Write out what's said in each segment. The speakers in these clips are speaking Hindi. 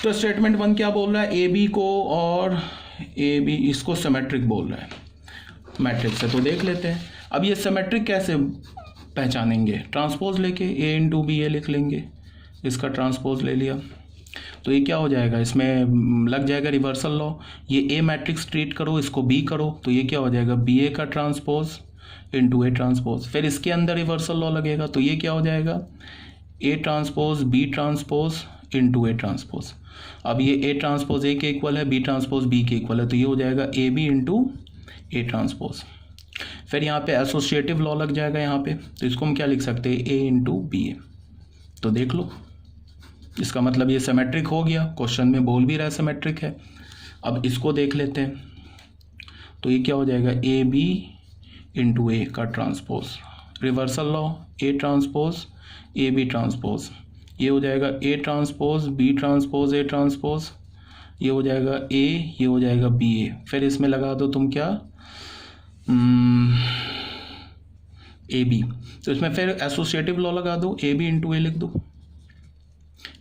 तो स्टेटमेंट 1 क्या बोल रहा है, ए बी को और ए बी इसको सिमेट्रिक बोल रहा है मैट्रिक्स से। तो देख लेते हैं अब ये सिमेट्रिक कैसे पहचानेंगे, ट्रांसपोज लेके ए इंटू बी ए लिख लेंगे, इसका ट्रांसपोज ले लिया तो ये क्या हो जाएगा, इसमें लग जाएगा रिवर्सल लॉ, ये ए मैट्रिक्स ट्रीट करो इसको बी करो तो ये क्या हो जाएगा बी ए का ट्रांसपोज इंटू ए ट्रांसपोज, फिर इसके अंदर रिवर्सल लॉ लगेगा तो ये क्या हो जाएगा A transpose B transpose into A transpose. अब ये ए ट्रांसपोज ए के इक्वल है, बी ट्रांसपोज बी के इक्वल है तो ये हो जाएगा A B into A transpose. फिर यहाँ पे एसोसिएटिव लॉ लग जाएगा यहाँ पे, तो इसको हम क्या लिख सकते हैं ए इंटू बी ए। तो देख लो इसका मतलब ये सिमेट्रिक हो गया, क्वेश्चन में बोल भी रहा है सिमेट्रिक है। अब इसको देख लेते हैं तो ये क्या हो जाएगा ए बी इंटू ए का transpose, reversal law A transpose A B transpose, ये हो जाएगा A transpose B transpose A transpose, ये हो जाएगा ए, ये हो जाएगा बी ए। फिर इसमें लगा दो तुम क्या ए बी, तो इसमें फिर एसोसिएटिव लॉ लगा दो ए बी इंटू ए लिख दो,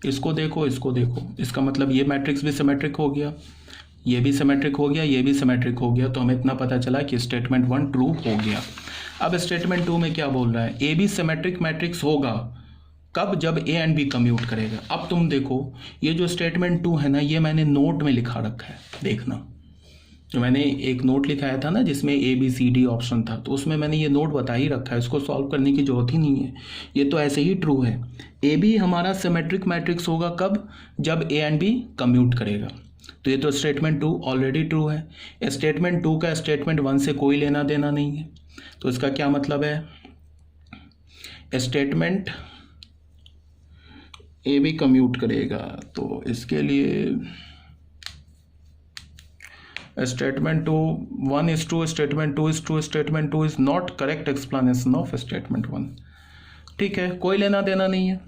इसको देखो इसको देखो, इसका मतलब ये मैट्रिक्स भी सिमेट्रिक हो गया, ये भी सिमेट्रिक हो गया, ये भी सिमेट्रिक हो गया। तो हमें इतना पता चला कि स्टेटमेंट 1 ट्रू हो गया। अब स्टेटमेंट 2 में क्या बोल रहा है, ए बी सिमेट्रिक मैट्रिक्स होगा कब, जब ए एंड बी कम्यूट करेगा। अब तुम देखो ये जो स्टेटमेंट 2 है ना, ये मैंने नोट में लिखा रखा है, देखना जो मैंने एक नोट लिखाया था ना जिसमें A B C D option था, तो उसमें मैंने ये नोट बता ही रखा है, इसको सॉल्व करने की जरूरत ही नहीं है, ये तो ऐसे ही ट्रू है। ए बी हमारा सिमेट्रिक मैट्रिक्स होगा कब, जब ए एंड बी कम्यूट करेगा। तो ये तो स्टेटमेंट 2 ऑलरेडी ट्रू है। स्टेटमेंट 2 का स्टेटमेंट 1 से कोई लेना देना नहीं है, तो इसका क्या मतलब है, स्टेटमेंट ए बी कम्यूट करेगा तो इसके लिए statement 2 1 is true, statement 2 is true, statement 2 is not correct explanation of statement 1। ठीक है, कोई लेना देना नहीं है,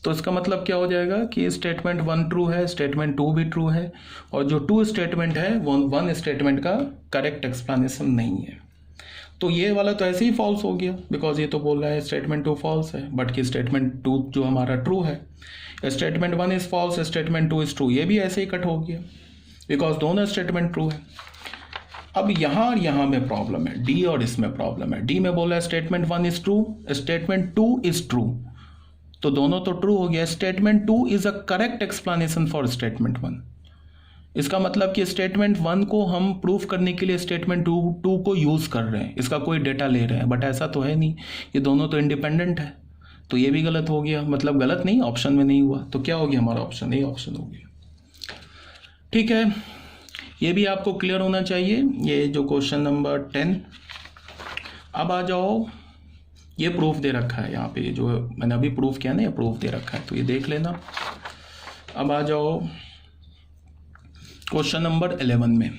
तो इसका मतलब क्या हो जाएगा कि स्टेटमेंट 1 ट्रू है, स्टेटमेंट 2 भी ट्रू है, और जो 2 स्टेटमेंट है वो 1 स्टेटमेंट का करेक्ट एक्सप्लेनेशन नहीं है। तो ये वाला तो ऐसे ही फॉल्स हो गया, बिकॉज ये तो बोल रहा है स्टेटमेंट 2 फॉल्स है, बट कि स्टेटमेंट 2 जो हमारा ट्रू है, statement 1 is false, statement 2 is true, ये भी ऐसे ही कट हो गया बिकॉज दोनों स्टेटमेंट ट्रू है। अब यहाँ और यहाँ में प्रॉब्लम है, डी और इसमें प्रॉब्लम है। डी में बोला है statement 1 is true, statement 2 is true, तो दोनों तो ट्रू हो गया। Statement 2 is a correct explanation for statement 1। इसका मतलब कि स्टेटमेंट 1 को हम प्रूफ करने के लिए स्टेटमेंट 2 को यूज कर रहे हैं, इसका कोई डेटा ले रहे हैं, बट ऐसा तो है नहीं, ये दोनों तो इंडिपेंडेंट है। तो ये भी गलत हो गया, मतलब गलत नहीं, ऑप्शन में नहीं हुआ, तो क्या हो गया हमारा ऑप्शन ए ऑप्शन हो गया। ठीक है, ये भी आपको क्लियर होना चाहिए, ये जो क्वेश्चन नंबर 10। अब आ जाओ, ये प्रूफ दे रखा है यहाँ पे, जो मैंने अभी प्रूफ किया ना, ये प्रूफ दे रखा है, तो ये देख लेना। अब आ जाओ क्वेश्चन नंबर 11 में।